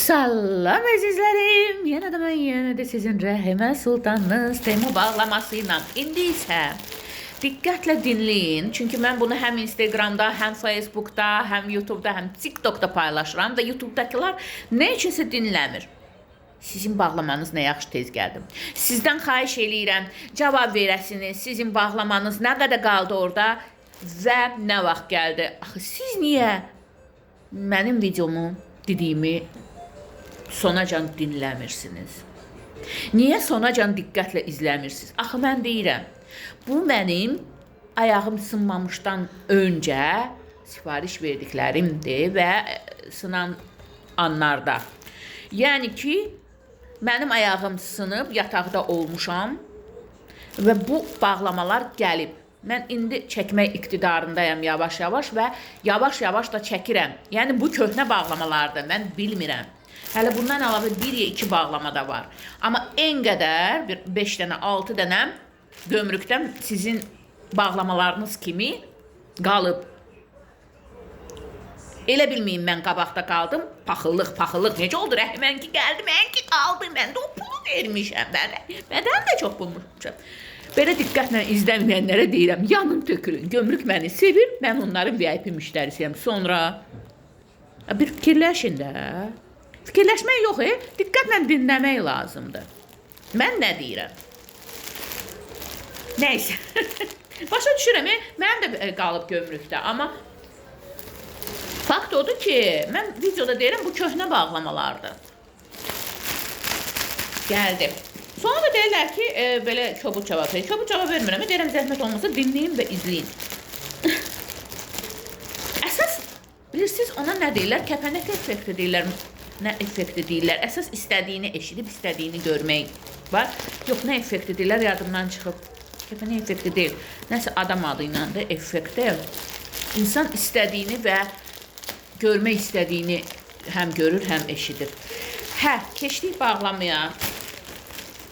Salam əzizlərim, yenə də mən yenə də sizin Rəhimə Sultanınız Temu bağlaması ilə. İndi isə diqqətlə dinləyin, çünki mən bunu həm Instagramda, həm Facebookda, həm YouTube'da, həm TikTok'da paylaşıram və YouTube'dakılar nə üçünsə dinləmir. Sizin bağlamanız nə yaxşı tez gəldim. Sizdən xahiş eləyirəm, cavab verəsiniz, sizin bağlamanız nə qədər qaldı orada və nə vaxt gəldi. Axı siz niyə mənim videomu, dediyimi sonacan dinləmirsiniz? Niyə sonacan diqqətlə izləmirsiniz? Axı mən deyirəm, bu mənim ayağım sınmamışdan öncə sifariş verdiklərimdir və sınan anlarda. Yəni ki, mənim ayağım sınıb, yataqda olmuşam və bu bağlamalar gəlib. Mən indi çəkmək iqtidarındayam yavaş-yavaş və yavaş-yavaş da çəkirəm. Yəni bu köhnə bağlamalardır, mən bilmirəm. Hələ bundan əlavə 1 ya 2 bağlama da var. Amma ən qədər 5 dənə, 6 dənə gömrükdən sizin bağlamalarınız kimi qalıb. Elə bilməyin, mən qabaqda qaldım, paxıllıq. Necə oldu? Rəhmənki gəldi, mənki qaldı. Mən də o pulu vermişəm. Məndən də çox bulmuşam. Belə diqqətlə izləməyənlərə deyirəm, yanın tökülün. Gömrük məni sevir, mən onların VIP müştərisiyəm. Sonra bir fikirləşin də. Fikirləşmək yox, diqqətlə dinləmək lazımdır. Mən nə deyirəm? Nəysə. Başa düşürəm, mənim də qalıb gömrükdə. Amma fakt odur ki, mən videoda deyirəm, bu köhnə bağlamalardır. Gəldi. Sonra da deyirlər ki, belə kobud cavab verir. Kobud cavab vermirəm. Deyirəm, zəhmət olmasa dinləyin və izləyin. Əsas, bilirsiniz, ona nə deyirlər? Kəpənək effekti deyirlər. Nə effekti deyirlər? Əsas istədiyini eşidib, istədiyini görmək var. Yox, nə effekti deyirlər? Yadımdan çıxıb. Kəpənək effekti deyil. Nəsə adam adı ilə də effekti. İnsan istədiyini və görmək istədiyini həm görür, həm eşidir. Hə, keçdik bağlamaya.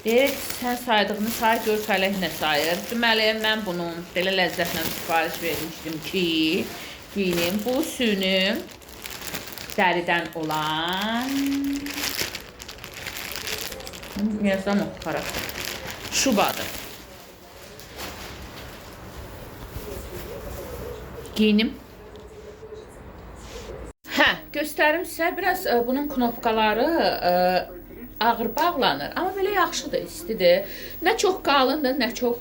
Deyək, sən saydığını say, gör fələk nə sayır. Deməli, mən bunu belə ləzzətlə sifariş vermişdim ki, giyinin bu süni dəridən olan yazam o xarakter şubadır. Giyinim. Hə, göstərim sizə. Biraz bunun knopkaları ağır bağlanır, amma belə yaxşıdır, istidir. Nə çox qalındır, nə çox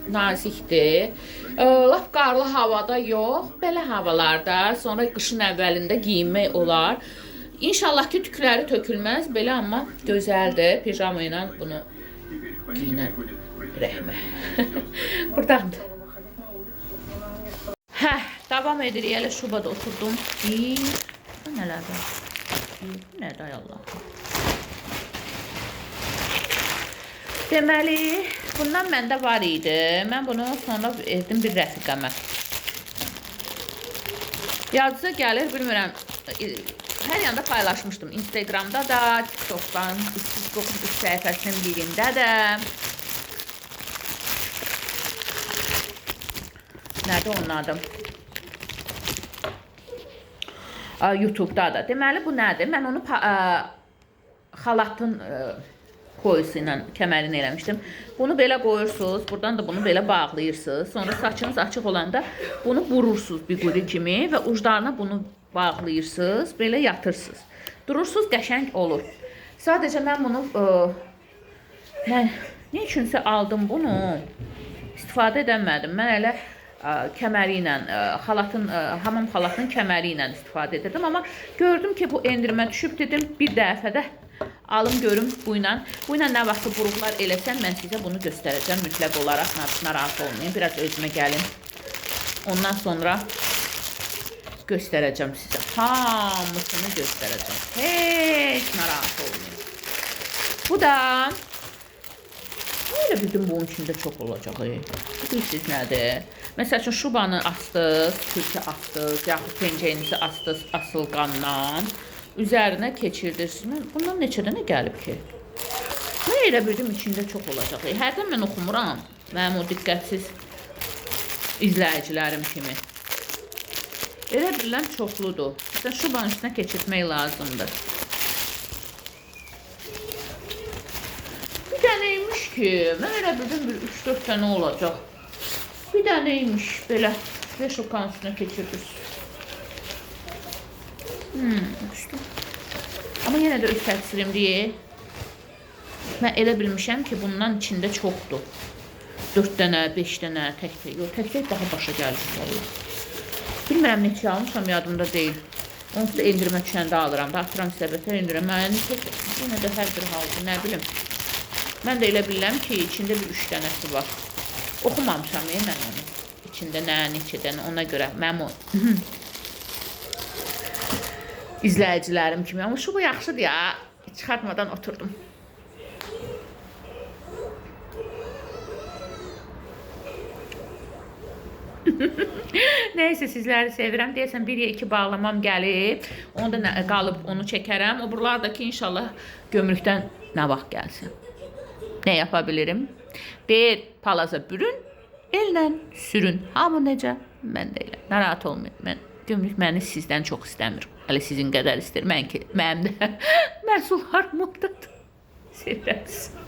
nazikdir. Laf qarlı havada yox, belə havalarda, sonra qışın əvvəlində giyinmək olar. İnşallah ki, tükləri tökülməz, belə amma gözəldir. Pijama ilə bunu giyinən Rəhmə. Buradandır. Hə, davam edirik. Elə şubada oturdum. Bu nələrdir? Bu nədir, ay Allah? Deməli, bundan məndə var idi. Mən bunu sonra verdim bir rəfiqəmə. Yazıca gəlir, bilmirəm. Hər yanda paylaşmışdım. Instagramda da, TikTok'dan, TikTok'un üst səhifəsinin birində də. Nədir onun adı? YouTube'da da. Deməli, bu nədir? Mən onu xalatın qoyusu ilə kəmərini eləmişdim. Bunu belə qoyursunuz, buradan da bunu belə bağlayırsınız. Sonra saçınız açıq olanda bunu burursunuz bir quri kimi və uclarına bunu bağlayırsınız, belə yatırsınız. Durursunuz, qəşəng olur. Sadəcə mən bunu nə üçünsə aldım bunu, istifadə edəmədim. Mən elə kəməri ilə, hamam xalatının kəməri ilə istifadə edirdim. Amma gördüm ki, bu endirmə düşüb, dedim bir dəfədə alım görüm bu ilə. Bu ilə nə vaxtı buruqlar eləsəm, mən sizə bunu göstərəcəm mütləq olaraq. Narahat olmayın. Biraz özümə gəlin. Ondan sonra göstərəcəm sizə. Hamısını göstərəcəm. Heç narahat olmayın. Bu da elə bildim bunun içində çox olacaq. Bilirsiniz nədir? Məsəl üçün şubanı astınız, külkə astınız, yaxud pencəyinizi astınız asılqandan. Üzərinə keçirdirsiniz. Bundan neçə dənə gəlib ki? Mən elə bildim içində çox olacaq. Hərdən mən oxumuram. Mənim o diqqətsiz izləyicilərim kimi. Elə bilən çoxludur. Şubanın üstünə keçirtmək lazımdır. dənəymiş ki, mən elə bildim bir 3-4 dənə olacaq. Bir dənəymiş belə veşokanın üstünə keçirirsiniz. Amma yenə də öz təqsirim deyil. Mən elə bilmişəm ki, bundan içində çoxdur. 4 dənə, 5 dənə, tək-tək. Yox, tək-tək daha başa gəlir. Bilmirəm neçə almışam, yadımda deyil. Onsuz da endirmə düşəndə alıram. Da atıram sizə betər endirəm. Məni yenə də hər bir haldır, nə bilim. Mən də elə bilirəm ki, içində bir 3 dənəsi var. Oxumamışam mən onu. İçində nə, neçə dənə, ona görə mənim o izləyicilərim kimi. Amma şu bu yaxşıdır ya. Çıxartmadan oturdum. Neyse sizləri sevirəm. Deyəsən 1-2 bağlamam gəlib. Onda qalıb onu çəkərəm. O buralardakı inşallah gömrükdən nə vaxt gəlsin. Nə yapa bilirim? Deyir, palaza bürün, ellə sürün. Hamı necə? Mən də elə. Narahat olmayın. Mən gömrük məni sizdən çox istəmir. Hələ sizin qədər istəyir. Mənim də məhsullarım oradadır. Sevirəm sizi.